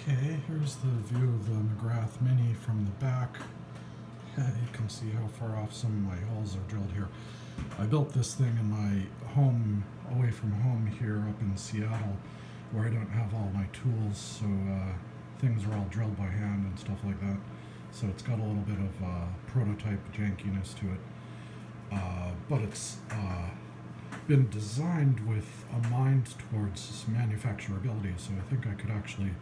Okay, here's the view of the McGrath Mini from the back. You can see how far off some of my holes are drilled here. I built this thing in my home, away from home here up in Seattle, where I don't have all my tools, so things are all drilled by hand and stuff like that. So it's got a little bit of prototype jankiness to it. But it's been designed with a mind towards manufacturability, so I think I could actually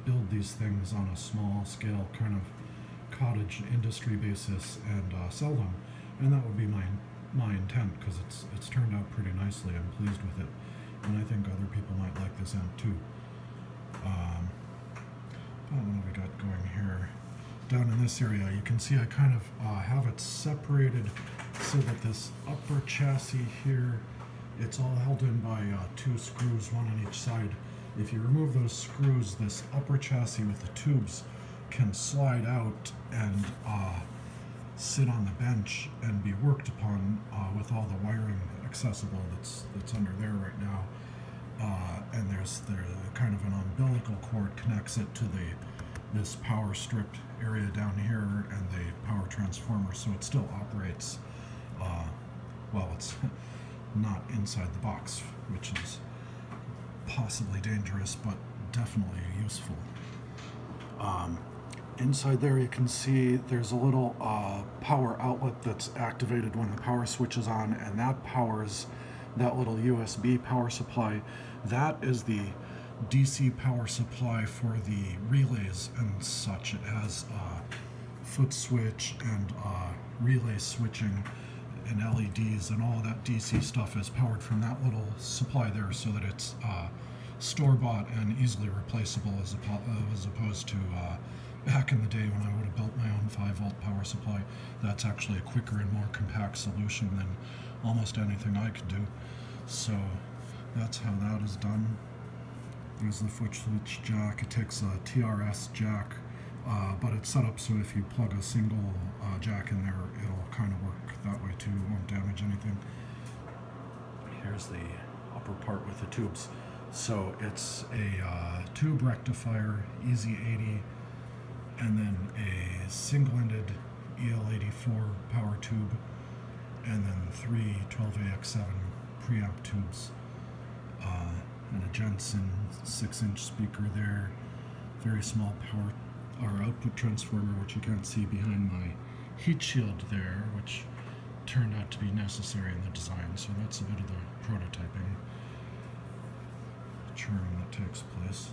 build these things on a small scale kind of cottage industry basis and sell them, and that would be my intent, because it's turned out pretty nicely. I'm pleased with it, and I think other people might like this amp too. What have we got going here? Down in this area you can see I kind of have it separated so that this upper chassis here, it's all held in by two screws, one on each side. If you remove those screws, this upper chassis with the tubes can slide out and sit on the bench and be worked upon with all the wiring accessible that's under there right now. And there's kind of an umbilical cord connects it to this power strip area down here and the power transformer, so it still operates. Well, it's not inside the box, which is possibly dangerous, but definitely useful. Inside there you can see there's a little power outlet that's activated when the power switch is on, and that powers that little USB power supply. That is the DC power supply for the relays and such. It has foot switch and relay switching and LEDs, and all that DC stuff is powered from that little supply there, so that it's store-bought and easily replaceable, as opposed to back in the day when I would have built my own 5-volt power supply. That's actually a quicker and more compact solution than almost anything I could do. So that's how that is done. There's the foot switch jack. It takes a TRS jack, but it's set up so if you plug a single jack in there, it'll kind of work that way too. It won't damage anything. Here's the upper part with the tubes. So it's a tube rectifier, Easy 80, and then a single-ended EL84 power tube, and then 3 12AX7 preamp tubes, and a Jensen 6-inch speaker there, very small power or output transformer, which you can't see behind my heat shield there, which turned out to be necessary in the design. So that's a bit of the prototyping churn that takes place.